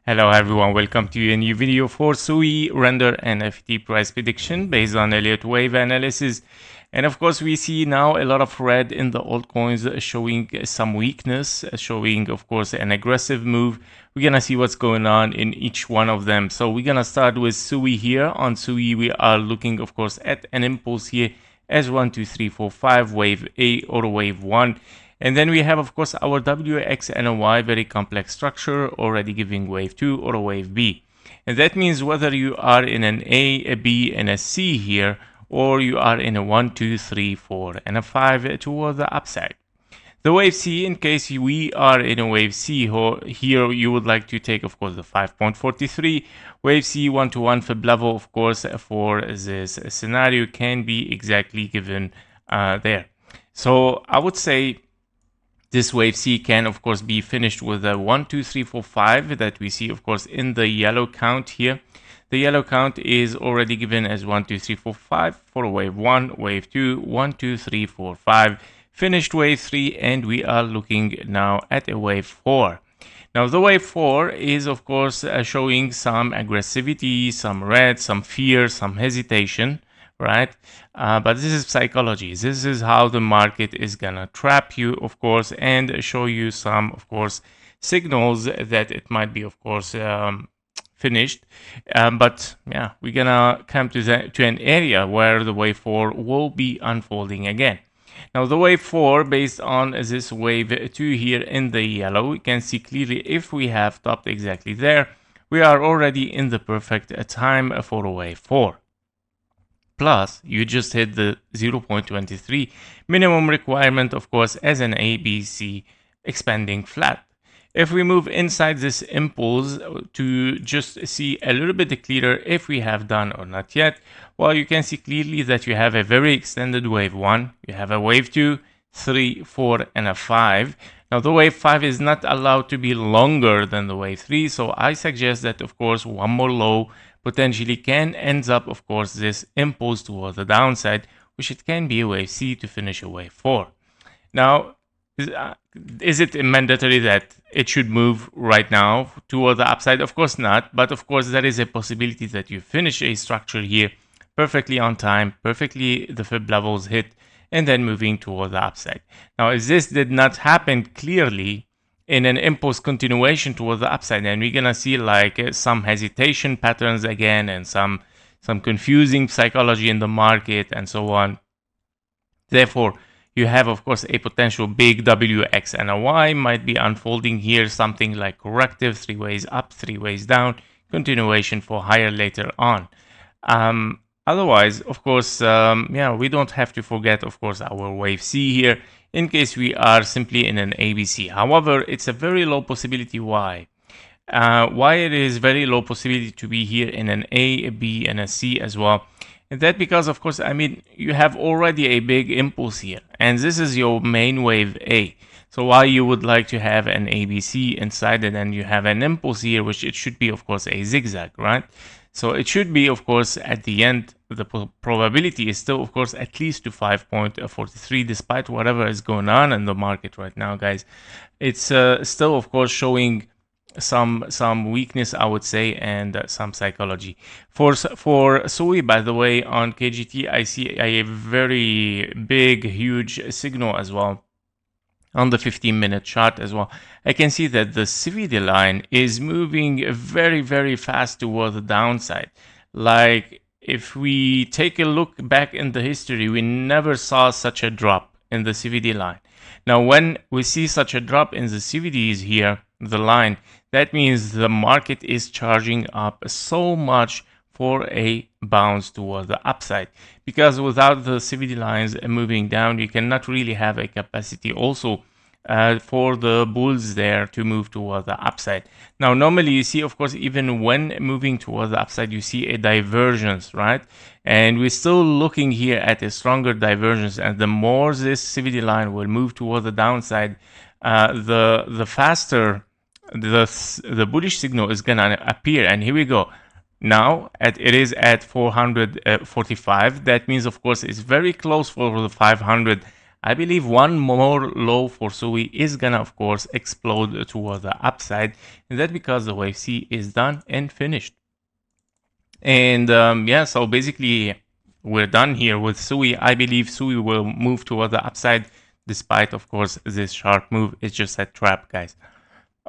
Hello everyone, welcome to a new video for SUI render and FET price prediction based on Elliott wave analysis. And of course we see now a lot of red in the altcoins showing some weakness, showing of course an aggressive move. We're gonna see what's going on in each one of them. So we're gonna start with SUI here. On SUI we are looking of course at an impulse here as 1, 2, 3, 4, 5, wave A or wave 1. And then we have, of course, our W, X, and a Y, very complex structure, already giving wave 2 or a wave B. And that means whether you are in an A, B, and a C here, or you are in a 1, 2, 3, 4, and a 5 toward the upside. The wave C, in case we are in a wave C, here you would like to take, of course, the 5.43. Wave C 1-to-1 fib level, of course, for this scenario can be exactly given there. So I would say this wave C can of course be finished with a 1, 2, 3, 4, 5 that we see of course in the yellow count here. The yellow count is already given as 1, 2, 3, 4, 5 for wave 1, wave 2, 1, 2, 3, 4, 5, finished wave 3, and we are looking now at a wave 4. Now the wave 4 is of course showing some aggressivity, some red, some fear, some hesitation, right? But this is psychology. This is how the market is gonna trap you, of course, and show you some, of course, signals that it might be, of course, finished. But yeah, we're gonna come to an area where the wave 4 will be unfolding again. Now the wave 4, based on this wave 2 here in the yellow, we can see clearly if we have topped exactly there, we are already in the perfect time for a wave 4. Plus, you just hit the 0.23 minimum requirement, of course, as an ABC expanding flat. If we move inside this impulse to just see a little bit clearer if we have done or not yet, well, you can see clearly that you have a very extended wave 1, you have a wave 2, 3, 4, and a 5. Now, the wave 5 is not allowed to be longer than the wave 3, so I suggest that, of course, one more low potentially can ends up, of course, this impulse toward the downside, which it can be a wave C to finish a wave 4. Now, is it mandatory that it should move right now toward the upside? Of course not, but of course there is a possibility that you finish a structure here perfectly on time, perfectly the fib levels hit, and then moving toward the upside. Now, if this did not happen clearly in an impulse continuation toward the upside, and we're gonna see like some hesitation patterns again and some confusing psychology in the market and so on. Therefore, you have of course a potential big W, X, and a Y might be unfolding here, something like corrective, 3 ways up, 3 ways down, continuation for higher later on. Otherwise, of course, yeah, we don't have to forget, of course, our wave C here in case we are simply in an ABC. However, it's a very low possibility. Why? Why it is very low possibility to be here in an A, a B, and a C as well? And that because, of course, I mean, you have already a big impulse here, and this is your main wave A. So why you would like to have an ABC inside it, and you have an impulse here, which it should be, of course, a zigzag, right? So it should be, of course, at the end, the probability is still, of course, at least to 5.43, despite whatever is going on in the market right now, guys. It's still, of course, showing some weakness, I would say, and some psychology. For SUI, by the way, on KGT, I see a very big, huge signal as well. On the 15-minute chart as well, I can see that the CVD line is moving very, very fast toward the downside. Like, if we take a look back in the history, we never saw such a drop in the CVD line. Now, when we see such a drop in the CVDs here, the line, that means the market is charging up so much for a bounce toward the upside, because without the CVD lines moving down, you cannot really have a capacity also for the bulls there to move toward the upside. Now, normally you see, of course, even when moving toward the upside, you see a divergence, right? And we're still looking here at a stronger divergence, and the more this CVD line will move toward the downside, the faster the bullish signal is gonna appear. And here we go. Now it is at 445. That means, of course, it's very close for the 500. I believe one more low for SUI is gonna, of course, explode toward the upside, and that because the wave C is done and finished. And yeah, so basically we're done here with SUI. I believe SUI will move toward the upside, despite, of course, this sharp move. It's just a trap, guys.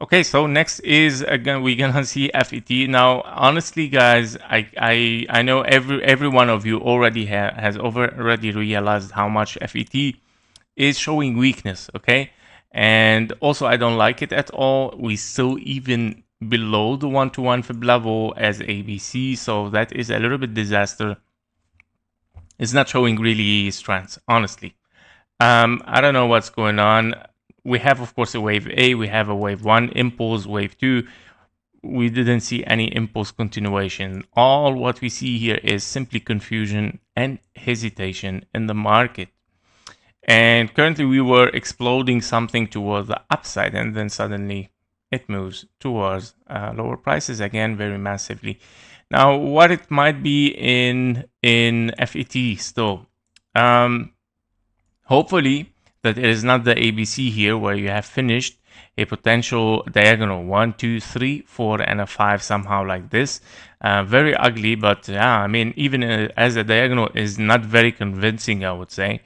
Okay, so next is again we're gonna see FET. Now, honestly, guys, I know every one of you already has already realized how much FET is showing weakness. Okay, and also I don't like it at all. We still even below the 1-to-1 fib level as ABC, so that is a little bit disaster. It's not showing really strength, honestly. I don't know what's going on. We have, of course, a wave A, we have a wave 1 impulse, wave 2. We didn't see any impulse continuation. All what we see here is simply confusion and hesitation in the market. And currently we were exploding something towards the upside, and then suddenly it moves towards lower prices again very massively. Now, what it might be in FET still. Hopefully that it is not the ABC here where you have finished a potential diagonal 1, 2, 3, 4, and a 5 somehow like this. Very ugly, but yeah, I mean, even as a diagonal is not very convincing, I would say.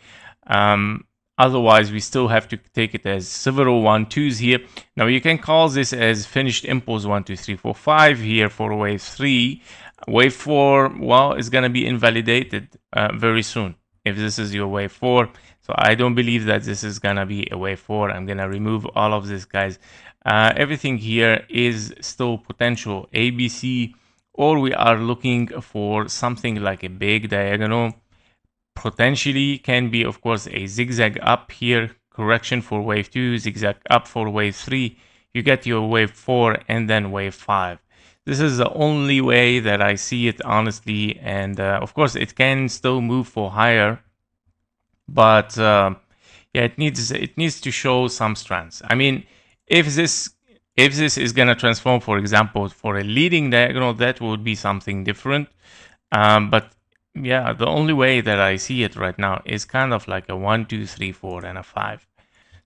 Otherwise, we still have to take it as several 1, 2s here. Now, you can call this as finished impulse 1, 2, 3, 4, 5 here for wave 3. Wave 4, well, is going to be invalidated very soon if this is your wave 4. So I don't believe that this is going to be a wave 4. I'm going to remove all of this, guys. Everything here is still potential ABC, or we are looking for something like a big diagonal. Potentially can be, of course, a zigzag up here, correction for wave 2, zigzag up for wave 3. You get your wave 4 and then wave 5. This is the only way that I see it, honestly. And of course, it can still move for higher, but yeah, it needs to show some strength. I mean, if this is gonna transform, for example, for a leading diagonal, that would be something different. But yeah, the only way that I see it right now is kind of like a 1, 2, 3, 4, and a 5.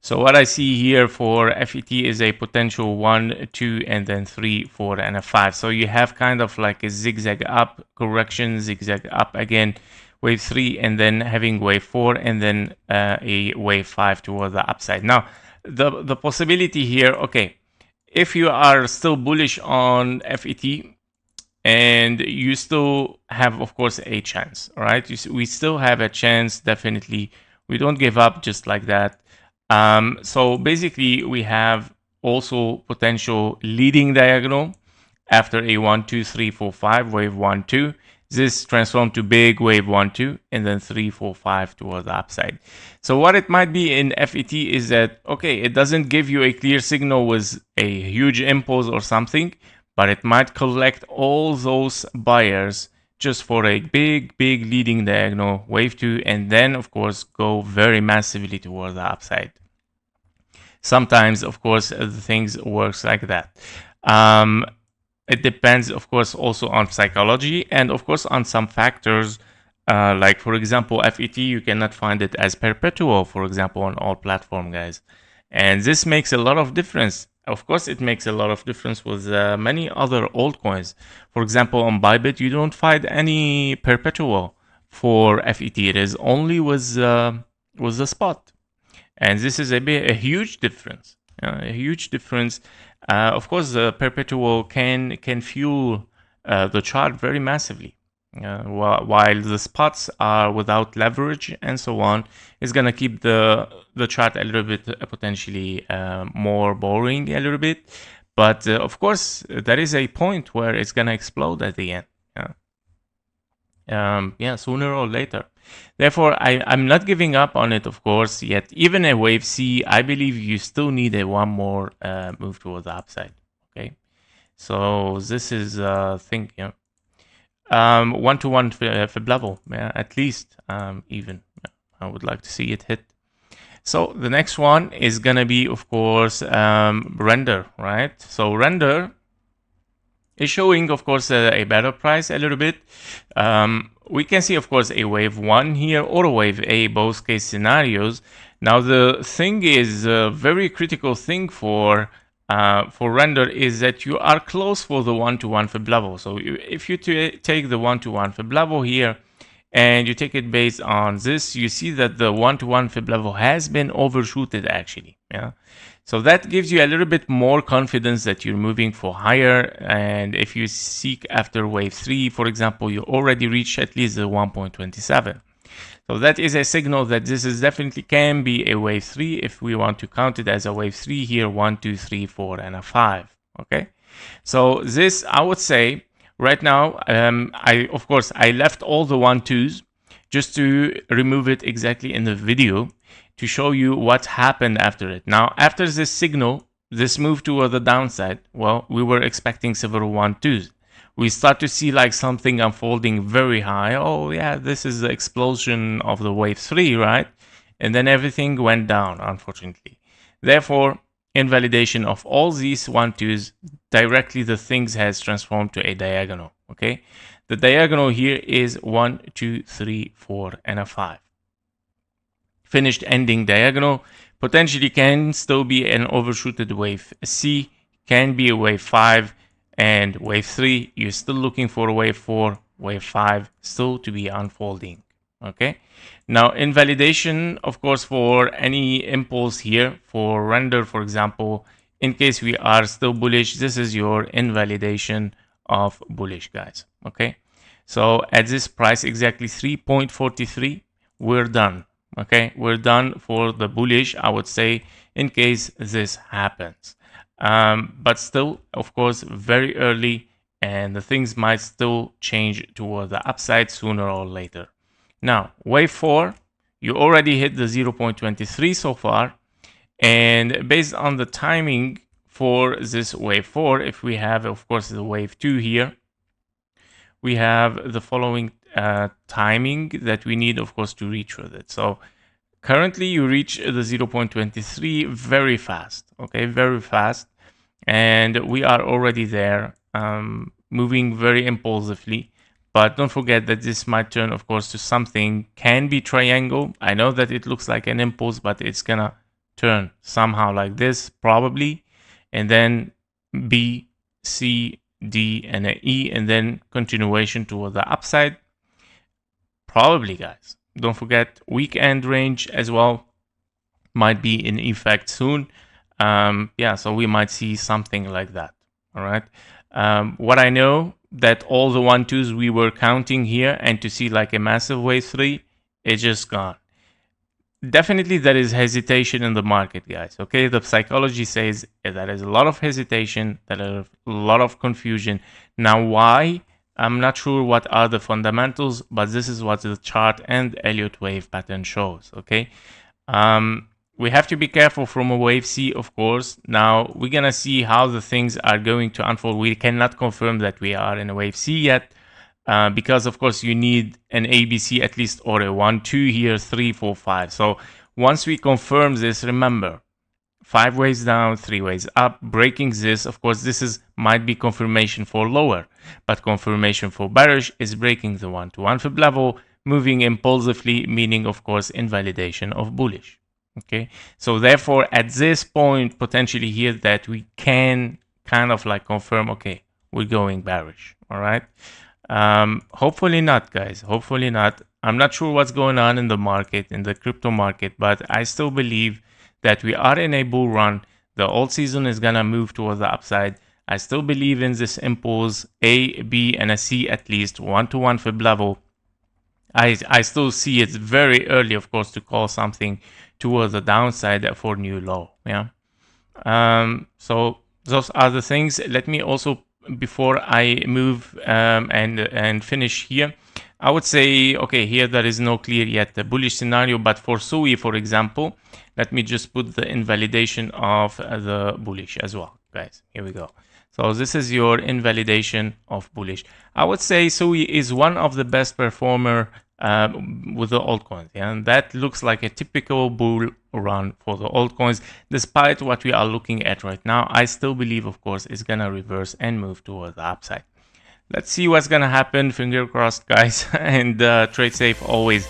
So what I see here for FET is a potential 1, 2, and then 3, 4, and a 5. So you have kind of like a zigzag up, correction, zigzag up again, wave 3, and then having wave 4, and then a wave 5 toward the upside. Now, the possibility here, okay, if you are still bullish on FET, and you still have, of course, a chance, right? We still have a chance, definitely. We don't give up just like that. So basically, we have also potential leading diagonal after a 1, 2, 3, 4, 5, wave 1, 2. This transformed to big wave 1, 2, and then 3, 4, 5 towards the upside. So what it might be in FET is that, okay, it doesn't give you a clear signal with a huge impulse or something, but it might collect all those buyers just for a big leading diagonal, wave 2, and then, of course, go very massively toward the upside. Sometimes, of course, the things works like that. It depends, of course, also on psychology and, of course, on some factors. Like, for example, FET, you cannot find it as perpetual, for example, on all platforms, guys. And this makes a lot of difference. Of course, it makes a lot of difference with many other altcoins. For example, on BYBIT, you don't find any perpetual for FET. It is only with the spot. And this is a huge difference. A huge difference. Of course, the perpetual can fuel the chart very massively. While the spots are without leverage and so on, it's gonna keep the chart a little bit potentially more boring a little bit. But of course, there is a point where it's gonna explode at the end. Yeah, sooner or later. Therefore, I'm not giving up on it, of course, yet. Even a wave C, I believe you still need a one more move towards the upside. Okay, so this is thing, yeah. 1-to-1 fib level, yeah, at least, even. I would like to see it hit. So the next one is gonna be, of course, render, right? So render, is showing, of course, a better price a little bit. We can see, of course, a wave 1 here or a wave A, both case scenarios. Now, the thing is, a very critical thing for render is that you are close for the 1-to-1 fib level. So if you take the 1-to-1 fib level here, and you take it based on this, you see that the 1-to-1 fib level has been overshooted actually. Yeah. So that gives you a little bit more confidence that you're moving for higher. And if you seek after wave 3, for example, you already reached at least the 1.27. So that is a signal that this is definitely can be a wave 3 if we want to count it as a wave 3 here, 1, 2, 3, 4, and a 5. Okay. So this, I would say, right now, of course, I left all the 1-2s just to remove it exactly in the video to show you what happened after it. Now, after this signal, this move toward the downside, well, we were expecting several 1-2s. We start to see like something unfolding very high. Oh yeah, this is the explosion of the wave 3, right? And then everything went down, unfortunately. Therefore, invalidation of all these 1-2s, directly the things has transformed to a diagonal. Okay, the diagonal here is 1, 2, 3, 4, and a 5. Finished ending diagonal potentially can still be an overshooted wave C, can be a wave 5, and wave 3. You're still looking for a wave 4, wave 5 still to be unfolding. Okay, now invalidation, of course, for any impulse here for render, for example, in case we are still bullish, this is your invalidation of bullish, guys. Okay, so at this price exactly 3.43, we're done. Okay, we're done for the bullish, I would say, in case this happens. But still, of course, very early, and the things might still change toward the upside sooner or later. Now, wave 4, you already hit the 0.23 so far, and based on the timing for this wave 4, if we have, of course, the wave 2 here, we have the following timing that we need, of course, to reach with it. So currently you reach the 0.23 very fast, okay, very fast, and we are already there, moving very impulsively. But don't forget that this might turn, of course, to something, can be triangle. I know that it looks like an impulse, but it's gonna turn somehow like this, probably, and then B, C, D, and an E, and then continuation toward the upside. Probably, guys. Don't forget, weekend range as well might be in effect soon. Yeah, so we might see something like that. All right. What I know that all the 1-2s we were counting here, and to see like a massive wave 3, it's just gone. Definitely there is hesitation in the market, guys. Okay, the psychology says there is a lot of hesitation, there is a lot of confusion. Now, why? I'm not sure what are the fundamentals, but this is what the chart and Elliott wave pattern shows. Okay, we have to be careful from a wave C, of course. Now we're gonna see how the things are going to unfold. We cannot confirm that we are in a wave C yet, because of course you need an ABC at least, or a 1, 2 here, 3, 4, 5. So once we confirm this, remember, 5 waves down, 3 waves up, breaking this, of course, this is might be confirmation for lower, but confirmation for bearish is breaking the 1-to-1 fib level, moving impulsively, meaning, of course, invalidation of bullish. Okay, so therefore, at this point, potentially here, that we can kind of like confirm, okay, we're going bearish. All right. Hopefully not, guys. Hopefully not. I'm not sure what's going on in the market, in the crypto market, but I still believe that we are in a bull run. The old season is gonna move towards the upside. I still believe in this impulse, A, B, and a C at least, 1-to-1 fib level. I still see it's very early, of course, to call something towards the downside for new low. Yeah. So those are the things. Let me also, before I move and finish here, I would say, okay, here there is no clear yet the bullish scenario, but for SUI, for example, let me just put the invalidation of the bullish as well, guys. Here we go. So this is your invalidation of bullish. I would say SUI is one of the best performer with the altcoins. Yeah? And that looks like a typical bull run for the altcoins. Despite what we are looking at right now, I still believe, of course, it's going to reverse and move towards the upside. Let's see what's going to happen. Finger crossed, guys. And trade safe always.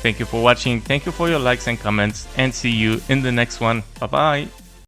Thank you for watching. Thank you for your likes and comments. And see you in the next one. Bye-bye.